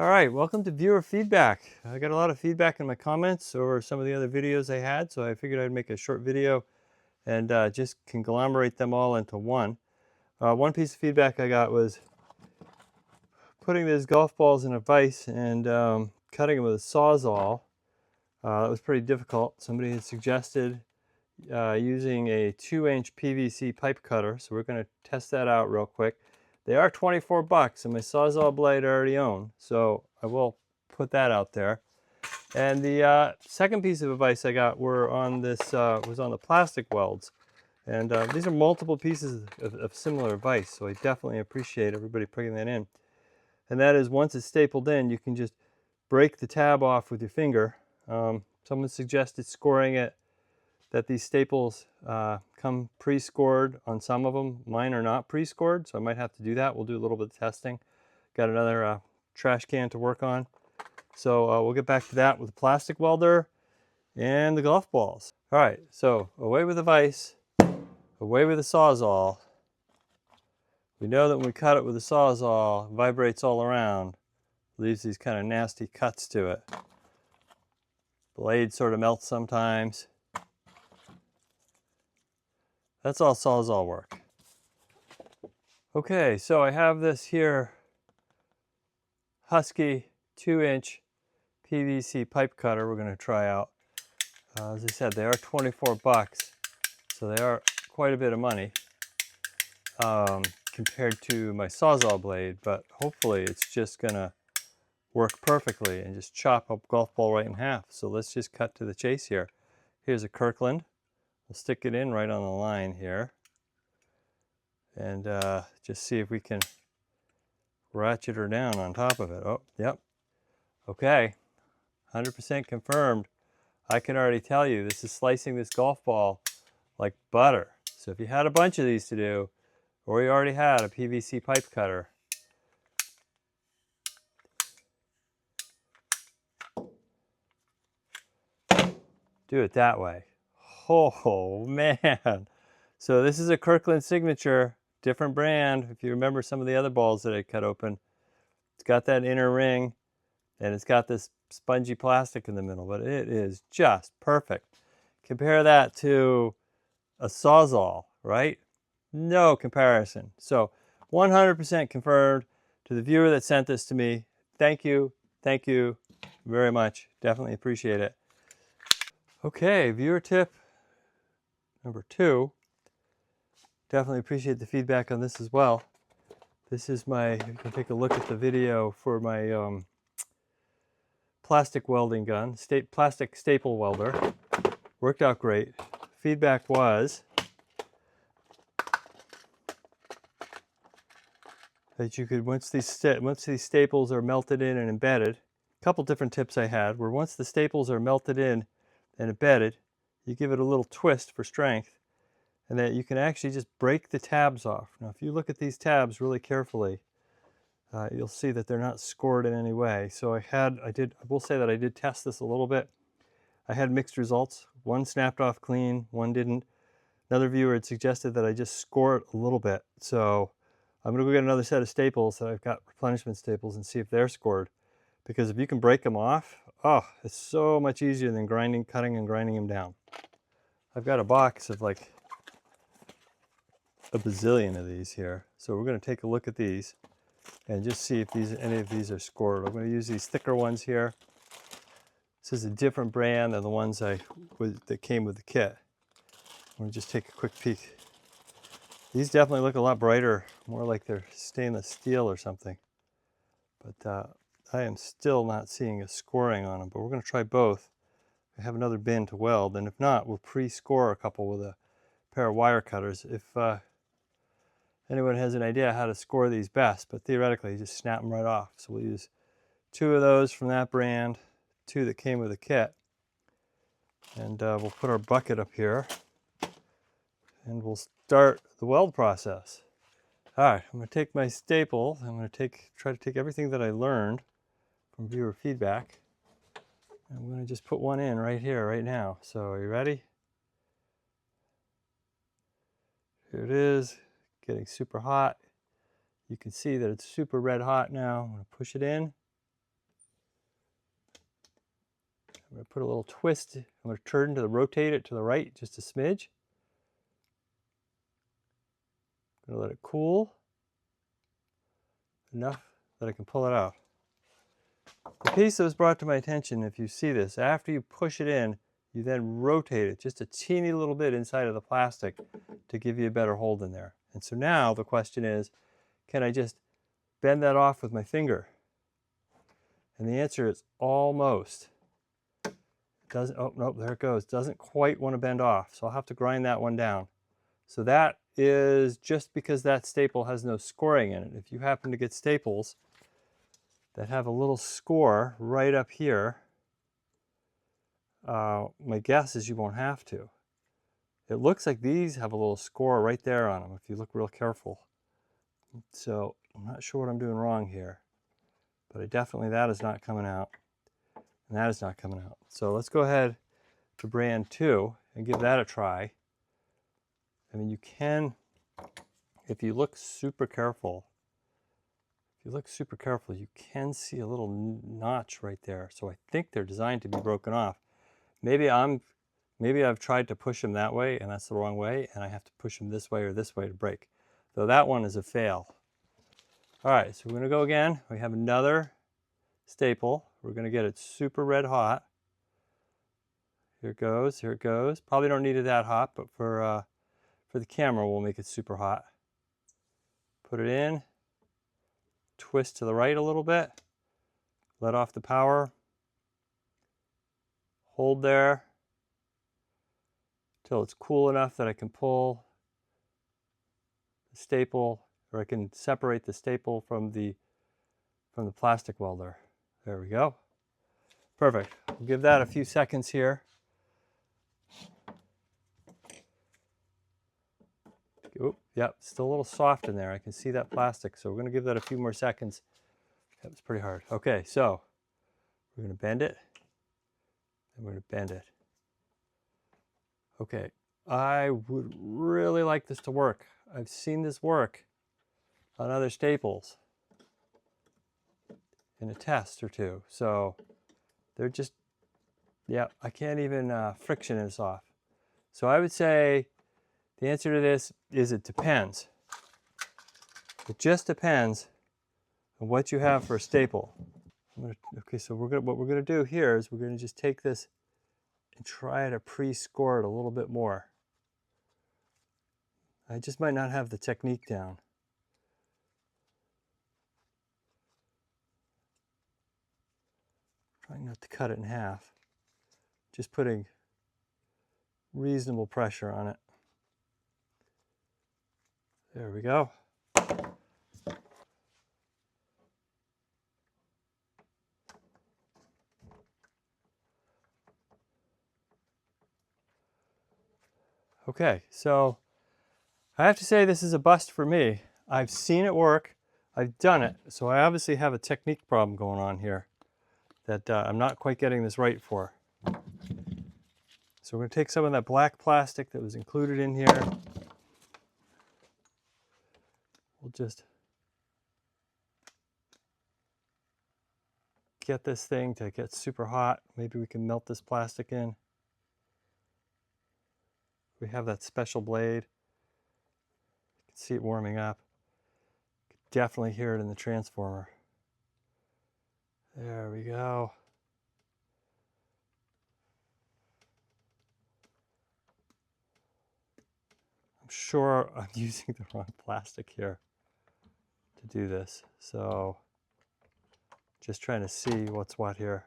All right, welcome to viewer feedback. I got a lot of feedback in my comments over some of the other videos I had, so I figured I'd make a short video and just conglomerate them all into one. One piece of feedback I got was putting these golf balls in a vise and cutting them with a Sawzall. That was pretty difficult. Somebody had suggested using a 2-inch PVC pipe cutter, so we're going to test that out real quick. They are 24 bucks, and my Sawzall blade I already own, so I will put that out there. And the second piece of advice I got was on the plastic welds. And these are multiple pieces of similar advice, so I definitely appreciate everybody putting that in. And that is, once it's stapled in, you can just break the tab off with your finger. Someone suggested scoring it, that these staples come pre-scored on some of them. Mine are not pre-scored, so I might have to do that. We'll do a little bit of testing. Got another trash can to work on. So we'll get back to that with the plastic welder and the golf balls. All right, so away with the vise, away with the Sawzall. We know that when we cut it with the Sawzall, it vibrates all around, leaves these kind of nasty cuts to it. Blade sort of melts sometimes. That's all Sawzall work. Okay, so I have this here Husky 2-inch PVC pipe cutter we're going to try out. As I said, they are 24 bucks, so they are quite a bit of money compared to my Sawzall blade, but hopefully it's just going to work perfectly and just chop a golf ball right in half. So let's just cut to the chase here. Here's a Kirkland. We'll stick it in right on the line here and just see if we can ratchet her down on top of it. Oh, yep. Okay, 100% confirmed. I can already tell you this is slicing this golf ball like butter. So if you had a bunch of these to do, or you already had a PVC pipe cutter, do it that way. Oh man. So this is a Kirkland Signature, different brand. If you remember some of the other balls that I cut open, it's got that inner ring and it's got this spongy plastic in the middle, but it is just perfect. Compare that to a Sawzall, right? No comparison. So 100% confirmed. To the viewer that sent this to me, thank you very much. Definitely appreciate it. Okay, viewer tip number 2. Definitely appreciate the feedback on this as well. This is my, you can take a look at the video for my plastic welding gun, plastic staple welder. Worked out great. Feedback was that you could, once these staples are melted in and embedded, a couple different tips I had were, once the staples are melted in and embedded, you give it a little twist for strength, and that you can actually just break the tabs off. Now if you look at these tabs really carefully, you'll see that they're not scored in any way. So I will say that I did test this a little bit. I had mixed results. One snapped off clean, one didn't. Another viewer had suggested that I just score it a little bit. So I'm going to go get another set of staples that I've got, replenishment staples, and see if they're scored. Because if you can break them off, oh, it's so much easier than cutting and grinding them down. I've got a box of like a bazillion of these here. So we're going to take a look at these and just see if any of these are scored. I'm going to use these thicker ones here. This is a different brand than the ones that came with the kit. I'm going to just take a quick peek. These definitely look a lot brighter, more like they're stainless steel or something. But I am still not seeing a scoring on them, but we're going to try both. I have another bin to weld, and if not, we'll pre-score a couple with a pair of wire cutters if anyone has an idea how to score these best. But theoretically, you just snap them right off. So we'll use 2 of those from that brand, 2 that came with the kit. And we'll put our bucket up here, and we'll start the weld process. All right, I'm going to take my staple. I'm going to try to take everything that I learned from viewer feedback. I'm going to just put one in right here, right now. So are you ready? Here it is, getting super hot. You can see that it's super red hot now. I'm going to push it in. I'm going to put a little twist. I'm going to rotate it to the right just a smidge. I'm going to let it cool enough that I can pull it out. The piece that was brought to my attention, if you see this, after you push it in, you then rotate it just a teeny little bit inside of the plastic to give you a better hold in there. And so now the question is, can I just bend that off with my finger? And the answer is almost. It doesn't, oh, nope, there it goes. Doesn't quite want to bend off, so I'll have to grind that one down. So that is just because that staple has no scoring in it. If you happen to get staples that have a little score right up here, my guess is you won't have to. It looks like these have a little score right there on them if you look real careful. So I'm not sure what I'm doing wrong here, but that is not coming out, and that is not coming out. So let's go ahead to brand 2 and give that a try. I mean, you can, if you look super careful, you can see a little notch right there. So I think they're designed to be broken off. Maybe I've tried to push them that way, and that's the wrong way, and I have to push them this way or this way to break. So that one is a fail. All right, so we're going to go again. We have another staple. We're going to get it super red hot. Here it goes, here it goes. Probably don't need it that hot, but for the camera, we'll make it super hot. Put it in, twist to the right a little bit, let off the power, hold there till it's cool enough that I can pull the staple, or I can separate the staple from the plastic welder. There we go. Perfect. We'll give that a few seconds here. Oh, yep, still a little soft in there. I can see that plastic, so we're going to give that a few more seconds. That was pretty hard. Okay, so we're going to bend it, and we're going to bend it. Okay, I would really like this to work. I've seen this work on other staples in a test or two. So they're just, yeah, I can't even friction this off. So I would say the answer to this is it depends. It just depends on what you have for a staple. Okay, so what we're going to do here is we're going to just take this and try to pre-score it a little bit more. I just might not have the technique down. Trying not to cut it in half. Just putting reasonable pressure on it. There we go. Okay, so I have to say this is a bust for me. I've seen it work, I've done it, so I obviously have a technique problem going on here that I'm not quite getting this right for. So we're going to take some of that black plastic that was included in here. We'll just get this thing to get super hot. Maybe we can melt this plastic in. We have that special blade. You can see it warming up. You can definitely hear it in the transformer. There we go. I'm sure I'm using the wrong plastic here to do this. So just trying to see what's what here.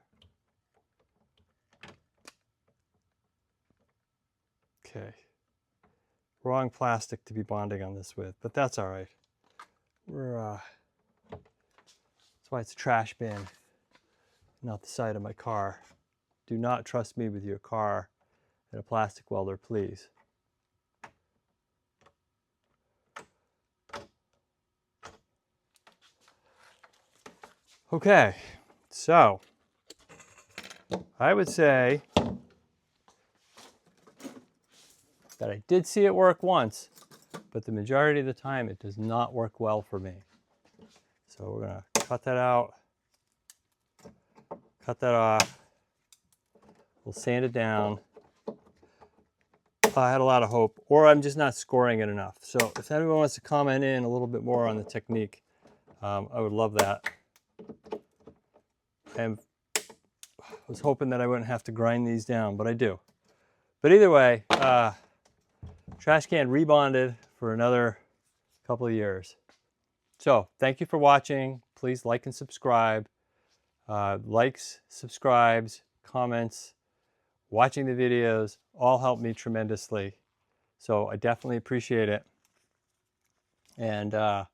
Okay. Wrong plastic to be bonding on this with, but that's all right. That's why it's a trash bin, not the side of my car. Do not trust me with your car and a plastic welder, please. Okay, so I would say that I did see it work once, but the majority of the time it does not work well for me. So we're going to cut that out, cut that off. We'll sand it down. I had a lot of hope, or I'm just not scoring it enough. So if anyone wants to comment in a little bit more on the technique, I would love that. And I was hoping that I wouldn't have to grind these down, but I do. But either way, trash can rebonded for another couple of years. So thank you for watching. Please like and subscribe. Likes, subscribes, comments, watching the videos, all help me tremendously. So I definitely appreciate it. And I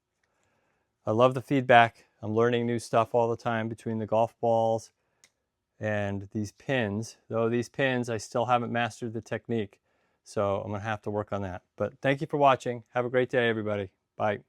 love the feedback. I'm learning new stuff all the time between the golf balls and these pins. Though these pins, I still haven't mastered the technique. So I'm going to have to work on that. But thank you for watching. Have a great day, everybody. Bye.